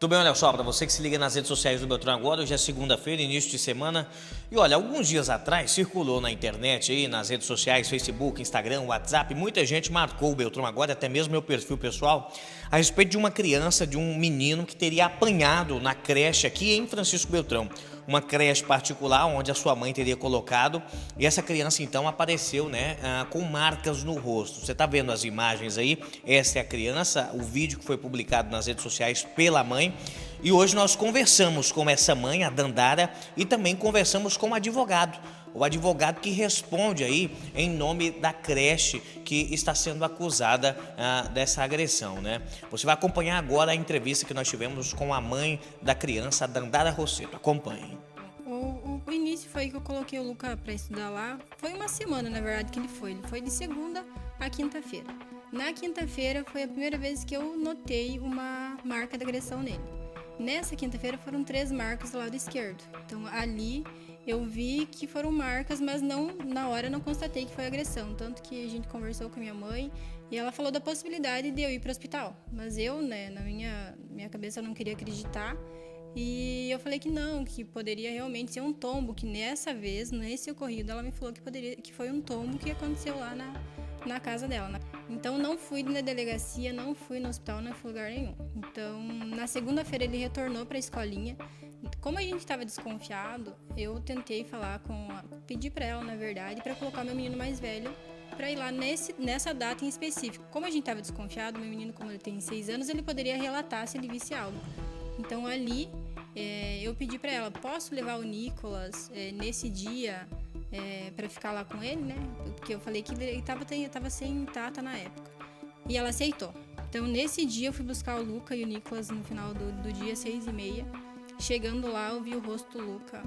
Tudo bem, olha só, para você que se liga nas redes sociais do Beltrão agora, hoje é segunda-feira, início de semana. E olha, alguns dias atrás circulou na internet aí, nas redes sociais, Facebook, Instagram, WhatsApp, muita gente marcou o Beltrão agora, até mesmo meu perfil pessoal, a respeito de uma criança, de um menino que teria apanhado na creche aqui em Francisco Beltrão. Uma creche particular onde a sua mãe teria colocado, e essa criança então apareceu, com marcas no rosto. Você está vendo as imagens aí? Essa é a criança, o vídeo que foi publicado nas redes sociais pela mãe. E hoje nós conversamos com essa mãe, a Dandara, e também conversamos com o advogado que responde aí em nome da creche que está sendo acusada dessa agressão, né? Você vai acompanhar agora a entrevista que nós tivemos com a mãe da criança, a Dandara Rosseto. Acompanhe. O início foi que eu coloquei o Luca para estudar lá. Foi uma semana, na verdade, que ele foi. Ele foi de segunda a quinta-feira. Na quinta-feira foi a primeira vez que eu notei uma marca de agressão nele. Nessa quinta-feira foram 3 marcas do lado esquerdo. Então ali eu vi que foram marcas, mas não, na hora eu não constatei que foi agressão. Tanto que a gente conversou com a minha mãe e ela falou da possibilidade de eu ir para o hospital. Mas eu, na minha cabeça, eu não queria acreditar. E eu falei que não, que poderia realmente ser um tombo, que nessa vez, nesse ocorrido, ela me falou que foi um tombo que aconteceu lá na casa dela. Então não fui na delegacia, não fui no hospital, não fui em lugar nenhum. Então na segunda-feira ele retornou para a escolinha. Como a gente estava desconfiado, eu tentei pedir para ela, na verdade, para colocar meu menino mais velho para ir lá nessa data em específico. Como a gente estava desconfiado, meu menino, como ele tem 6 anos, ele poderia relatar se ele visse algo. Então ali eu pedi para ela, posso levar o Nicolas nesse dia para ficar lá com ele, né? Porque eu falei que ele tava sem tata na época. E ela aceitou. Então nesse dia eu fui buscar o Luca e o Nicolas no final do dia, 6h30. Chegando lá eu vi o rosto do Luca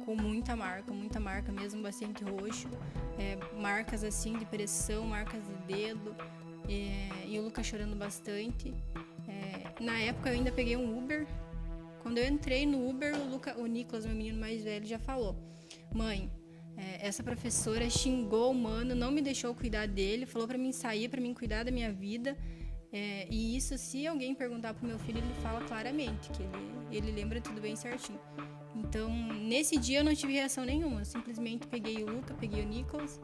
com muita marca mesmo, bastante roxo. Marcas assim de pressão, marcas de dedo. E o Luca chorando bastante. Na época eu ainda peguei um Uber. Quando eu entrei no Uber, o Nicolas, meu menino mais velho, já falou: mãe, essa professora xingou o mano, não me deixou cuidar dele, falou pra mim sair, pra mim cuidar da minha vida. E isso, se alguém perguntar pro meu filho, ele fala claramente, que ele lembra tudo bem certinho. Então, nesse dia eu não tive reação nenhuma, eu simplesmente peguei o Luca, peguei o Nicolas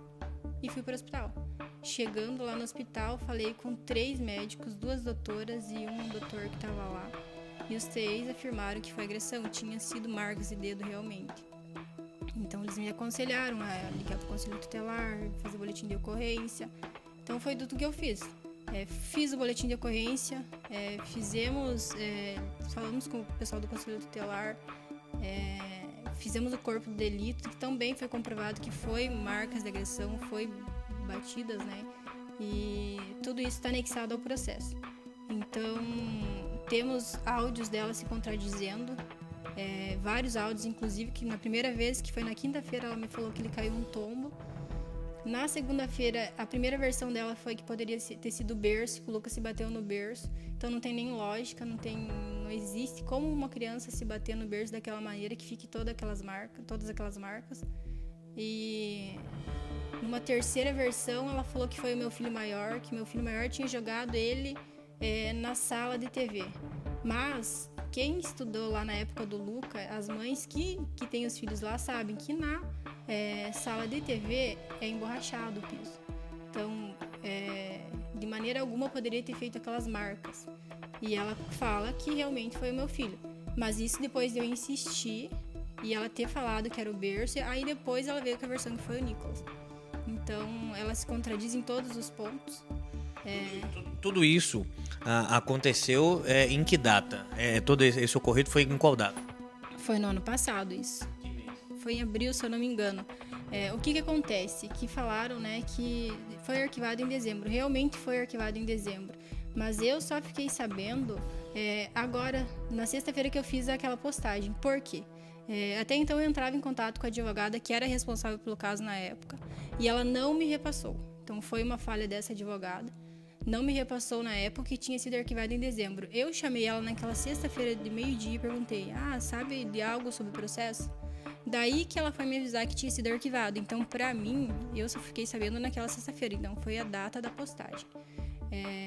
e fui pro hospital. Chegando lá no hospital, falei com 3 médicos, 2 doutoras e um doutor que estava lá. E os 3 afirmaram que foi agressão, tinha sido marcas de dedo realmente. Então eles me aconselharam a ligar para o conselho tutelar, fazer boletim de ocorrência. Então foi tudo que eu fiz. Fiz o boletim de ocorrência, falamos com o pessoal do conselho tutelar, fizemos o corpo do delito, que também foi comprovado que foi marcas de agressão, foi batidas, né? E tudo isso está anexado ao processo. Então, temos áudios dela se contradizendo, vários áudios, inclusive, que na primeira vez, que foi na quinta-feira, ela me falou que ele caiu um tombo. Na segunda-feira, a primeira versão dela foi que poderia ter sido o berço, que o Lucas se bateu no berço. Então não tem nem lógica, não existe como uma criança se bater no berço daquela maneira que fique todas aquelas marcas. E numa terceira versão, ela falou que foi o meu filho maior, que meu filho maior tinha jogado ele na sala de TV. Mas quem estudou lá na época do Luca, as mães que têm os filhos lá sabem que na sala de TV é emborrachado o piso. Então, de maneira alguma poderia ter feito aquelas marcas. E ela fala que realmente foi o meu filho. Mas isso depois de eu insistir e ela ter falado que era o berço, aí depois ela veio com a versão que foi o Nicolas. Então, ela se contradiz em todos os pontos. Tudo isso aconteceu em que data? Todo esse ocorrido foi em qual data? Foi no ano passado isso. Foi em abril, se eu não me engano. O que acontece? Que falaram, né, que foi arquivado em dezembro. Realmente foi arquivado em dezembro. Mas eu só fiquei sabendo agora, na sexta-feira que eu fiz aquela postagem. Por quê? Até então eu entrava em contato com a advogada que era responsável pelo caso na época e ela não me repassou. Então foi uma falha dessa advogada. Não me repassou na época e tinha sido arquivado em dezembro. Eu chamei ela naquela sexta-feira de meio-dia e perguntei: sabe de algo sobre o processo? Daí que ela foi me avisar que tinha sido arquivado. Então, pra mim, eu só fiquei sabendo naquela sexta-feira. Então, foi a data da postagem.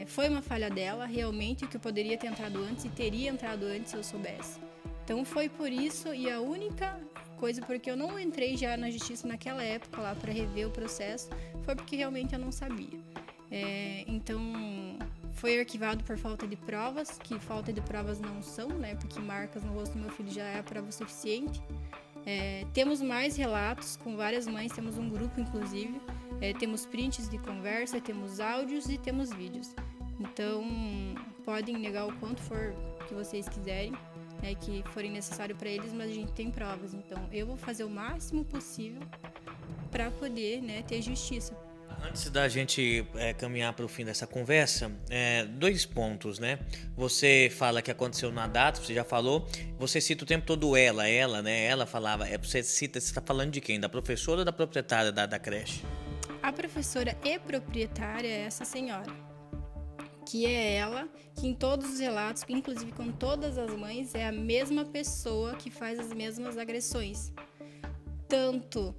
Foi uma falha dela, realmente, que eu poderia ter entrado antes e teria entrado antes se eu soubesse. Então foi por isso, e a única coisa porque eu não entrei já na justiça naquela época lá para rever o processo, foi porque realmente eu não sabia. Então foi arquivado por falta de provas, que falta de provas não são, né? Porque marcas no rosto do meu filho já é a prova suficiente. Temos mais relatos com várias mães, temos um grupo inclusive, temos prints de conversa, temos áudios e temos vídeos. Então podem negar o quanto for que vocês quiserem, que forem necessário para eles, mas a gente tem provas. Então eu vou fazer o máximo possível para poder, ter justiça. Antes da gente caminhar para o fim dessa conversa, 2 pontos, né? Você fala que aconteceu na data, você já falou, você cita o tempo todo ela, né? Ela falava, você está falando de quem? Da professora ou da proprietária da creche? A professora e proprietária é essa senhora, que é ela, que em todos os relatos, inclusive com todas as mães, é a mesma pessoa que faz as mesmas agressões. Tanto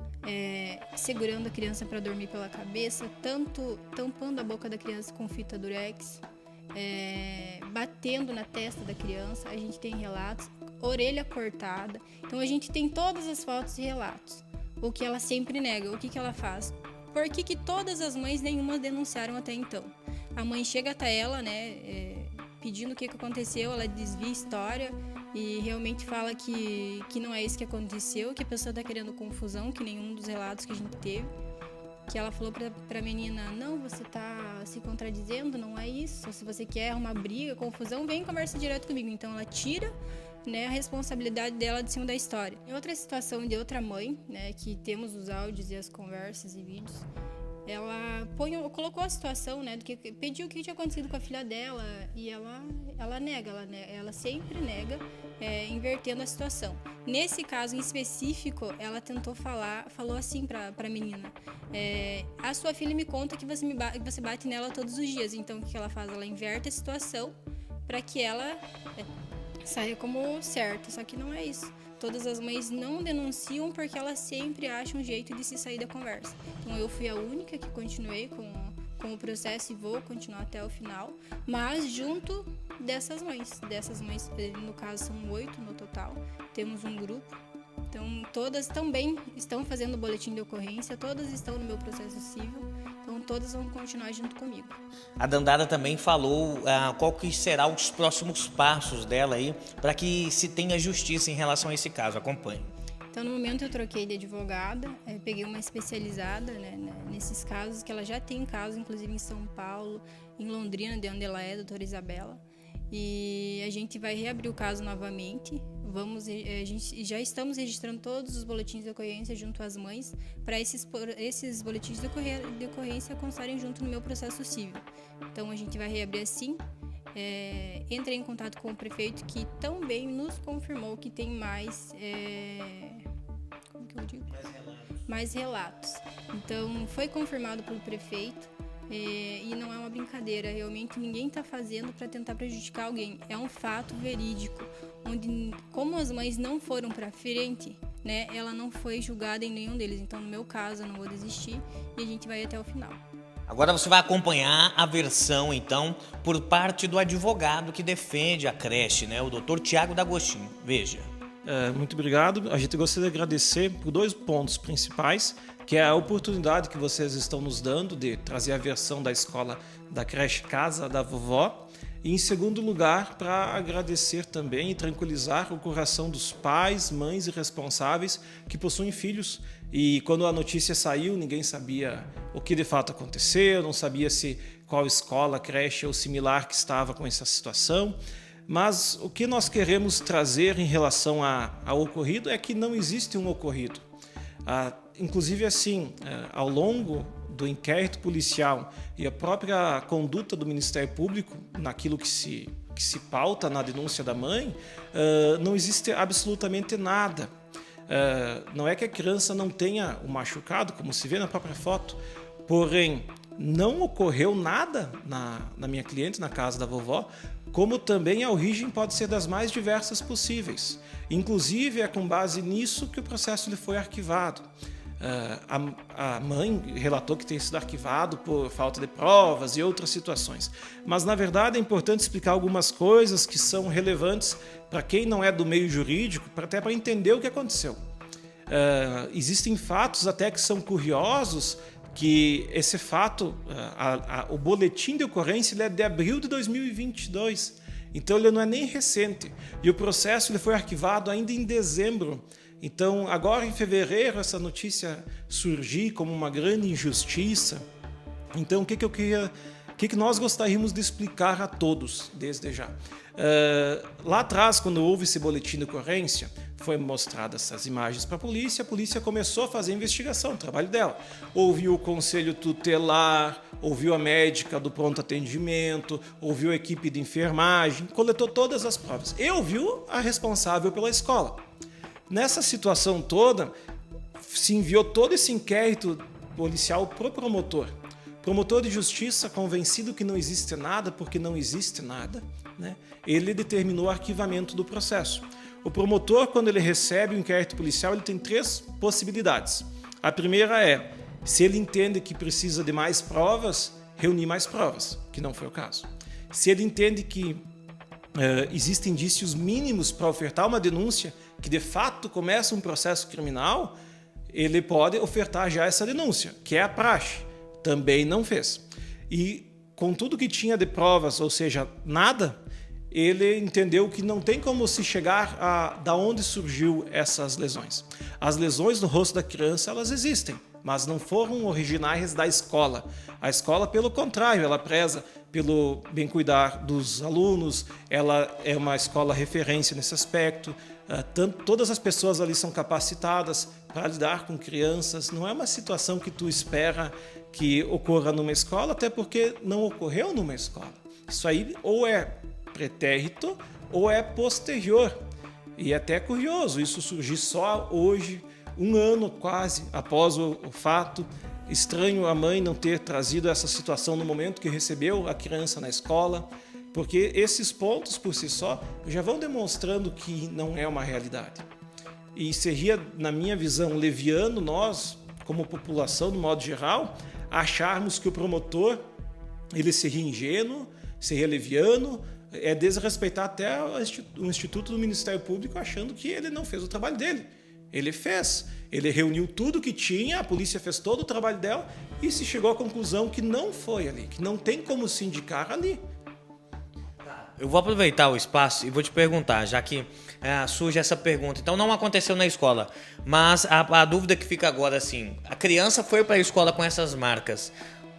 segurando a criança para dormir pela cabeça, tanto tampando a boca da criança com fita durex, batendo na testa da criança. A gente tem relatos, orelha cortada. Então a gente tem todas as fotos e relatos. O que ela sempre nega, o que ela faz? Por que todas as mães, nenhuma denunciaram até então? A mãe chega até ela, pedindo o que aconteceu, ela desvia a história e realmente fala que não é isso que aconteceu, que a pessoa está querendo confusão, que nenhum dos relatos que a gente teve. Que ela falou pra menina, não, você tá se contradizendo, não é isso. Se você quer uma briga, confusão, vem e conversa direto comigo. Então ela tira a responsabilidade dela de cima da história. Em outra situação de outra mãe, que temos os áudios e as conversas e vídeos, ela colocou a situação, do que pediu o que tinha acontecido com a filha dela e ela nega, ela sempre nega, invertendo a situação. Nesse caso em específico, ela falou assim pra menina, a sua filha me conta que você bate nela todos os dias. Então o que ela faz? Ela inverte a situação para que ela saia como certa, só que não é isso. Todas as mães não denunciam porque elas sempre acham um jeito de se sair da conversa. Então eu fui a única que continuei com o processo e vou continuar até o final, mas junto dessas mães, no caso são 8 no total, temos um grupo. Então todas também estão fazendo boletim de ocorrência, todas estão no meu processo civil, então todas vão continuar junto comigo. A Dandara também falou qual que será os próximos passos dela aí para que se tenha justiça em relação a esse caso. Acompanhe. Então no momento eu troquei de advogada, peguei uma especializada nesses casos, que ela já tem casos inclusive em São Paulo, em Londrina, de onde ela é, a doutora Isabela. E a gente vai reabrir o caso novamente. Já estamos registrando todos os boletins de ocorrência junto às mães para esses boletins de ocorrência constarem junto no meu processo civil. Então a gente vai reabrir assim. Entrei em contato com o prefeito, que também nos confirmou que tem mais mais relatos. Então foi confirmado pelo prefeito. E não é uma brincadeira, realmente ninguém está fazendo para tentar prejudicar alguém, é um fato verídico, onde como as mães não foram para frente, ela não foi julgada em nenhum deles. Então no meu caso eu não vou desistir e a gente vai até o final. Agora você vai acompanhar a versão, então, por parte do advogado que defende a creche, o doutor Tiago D'Agostinho. Veja. Muito obrigado. A gente gostaria de agradecer por 2 pontos principais, que é a oportunidade que vocês estão nos dando de trazer a versão da escola da creche Casa da Vovó. E, em segundo lugar, para agradecer também e tranquilizar o coração dos pais, mães e responsáveis que possuem filhos. E quando a notícia saiu, ninguém sabia o que de fato aconteceu, não sabia se qual escola, creche ou similar que estava com essa situação. Mas o que nós queremos trazer em relação ao ocorrido é que não existe um ocorrido. Inclusive, assim, ao longo do inquérito policial e a própria conduta do Ministério Público, naquilo que se pauta na denúncia da mãe, não existe absolutamente nada. Não é que a criança não tenha o machucado, como se vê na própria foto, porém, não ocorreu nada na minha cliente, na casa da vovó, como também a origem pode ser das mais diversas possíveis. Inclusive, é com base nisso que o processo foi arquivado. A mãe relatou que tem sido arquivado por falta de provas e outras situações. Mas, na verdade, é importante explicar algumas coisas que são relevantes para quem não é do meio jurídico, até para entender o que aconteceu. Existem fatos até que são curiosos, que esse fato, o boletim de ocorrência ele é de abril de 2022, então ele não é nem recente. E o processo ele foi arquivado ainda em dezembro. Então, agora em fevereiro, essa notícia surgiu como uma grande injustiça. Então, o que nós gostaríamos de explicar a todos, desde já? Lá atrás, quando houve esse boletim de ocorrência, foi mostradas essas imagens para a polícia começou a fazer a investigação, o trabalho dela. Ouviu o conselho tutelar, ouviu a médica do pronto atendimento, ouviu a equipe de enfermagem, coletou todas as provas e ouviu a responsável pela escola. Nessa situação toda, se enviou todo esse inquérito policial para o promotor. Promotor de justiça, convencido que não existe nada, porque não existe nada, né? Ele determinou o arquivamento do processo. O promotor, quando ele recebe o inquérito policial, ele tem 3 possibilidades. A primeira é, se ele entende que precisa de mais provas, reunir mais provas, que não foi o caso. Se ele entende que existem indícios mínimos para ofertar uma denúncia, que de fato começa um processo criminal, ele pode ofertar já essa denúncia, que é a praxe. Também não fez. E com tudo que tinha de provas, ou seja, nada, ele entendeu que não tem como se chegar a da onde surgiu essas lesões. As lesões no rosto da criança, elas existem, mas não foram originais da escola. A escola, pelo contrário, ela preza pelo bem cuidar dos alunos, ela é uma escola referência nesse aspecto, todas as pessoas ali são capacitadas para lidar com crianças, não é uma situação que tu espera que ocorra numa escola, até porque não ocorreu numa escola. Isso aí ou é pretérito ou é posterior. E é até curioso isso surgir só hoje, 1 ano quase após o fato. Estranho a mãe não ter trazido essa situação no momento que recebeu a criança na escola, porque esses pontos por si só já vão demonstrando que não é uma realidade. E seria, na minha visão, leviano nós, como população, de modo geral, acharmos que o promotor ele seria ingênuo, seria leviano, é desrespeitar até o Instituto do Ministério Público achando que ele não fez o trabalho dele. Ele fez, ele reuniu tudo que tinha, a polícia fez todo o trabalho dela e se chegou à conclusão que não foi ali, que não tem como se indicar ali. Eu vou aproveitar o espaço e vou te perguntar, já que surge essa pergunta. Então, não aconteceu na escola, mas a dúvida que fica agora, assim, a criança foi para a escola com essas marcas.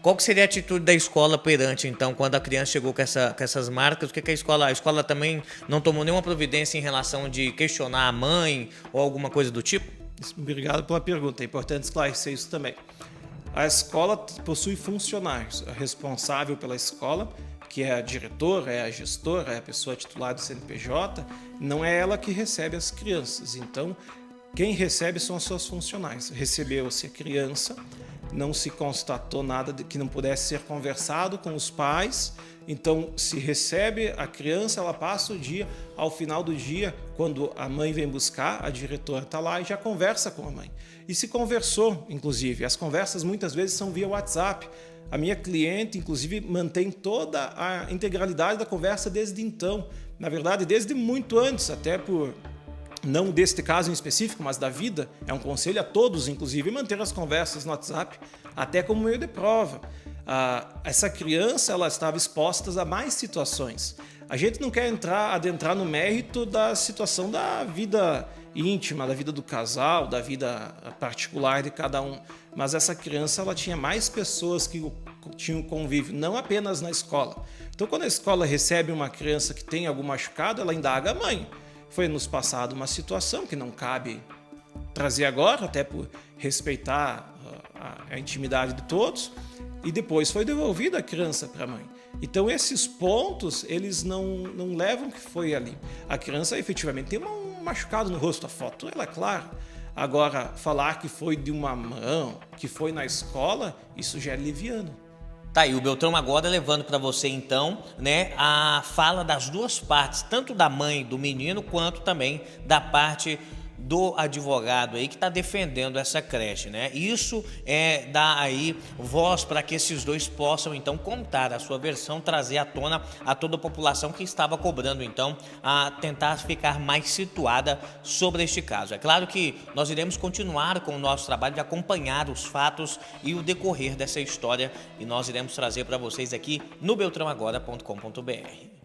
Qual que seria a atitude da escola perante, então, quando a criança chegou com essas marcas? O que a escola também não tomou nenhuma providência em relação de questionar a mãe ou alguma coisa do tipo? Obrigado pela pergunta, é importante esclarecer isso também. A escola possui funcionários, a responsável pela escola, que é a diretora, é a gestora, é a pessoa titular do CNPJ, não é ela que recebe as crianças. Então, quem recebe são as suas funcionários. Recebeu-se a criança, não se constatou nada que não pudesse ser conversado com os pais, então se recebe a criança, ela passa o dia, ao final do dia, quando a mãe vem buscar, a diretora está lá e já conversa com a mãe. E se conversou, inclusive, as conversas muitas vezes são via WhatsApp. A minha cliente, inclusive, mantém toda a integralidade da conversa desde então. Na verdade, desde muito antes, até por, não deste caso em específico, mas da vida, é um conselho a todos, inclusive, manter as conversas no WhatsApp, até como meio de prova. Essa criança, ela estava exposta a mais situações. A gente não quer adentrar no mérito da situação da vida íntima, da vida do casal, da vida particular de cada um. Mas essa criança, ela tinha mais pessoas que tinham convívio, não apenas na escola. Então, quando a escola recebe uma criança que tem algum machucado, ela indaga a mãe. Foi nos passado uma situação que não cabe trazer agora, até por respeitar a intimidade de todos, e depois foi devolvida a criança para a mãe. Então, esses pontos, eles não levam que foi ali. A criança, efetivamente, tem um machucado no rosto, a foto, ela é clara. Agora, falar que foi de uma mão, que foi na escola, isso já é leviano. Tá aí, o Beltrão agora levando para você, então, né, a fala das duas partes, tanto da mãe do menino, quanto também da parte do advogado aí que está defendendo essa creche, né? Isso dá aí voz para que esses dois possam então contar a sua versão, trazer à tona a toda a população que estava cobrando então a tentar ficar mais situada sobre este caso. É claro que nós iremos continuar com o nosso trabalho de acompanhar os fatos e o decorrer dessa história, e nós iremos trazer para vocês aqui no beltramagora.com.br.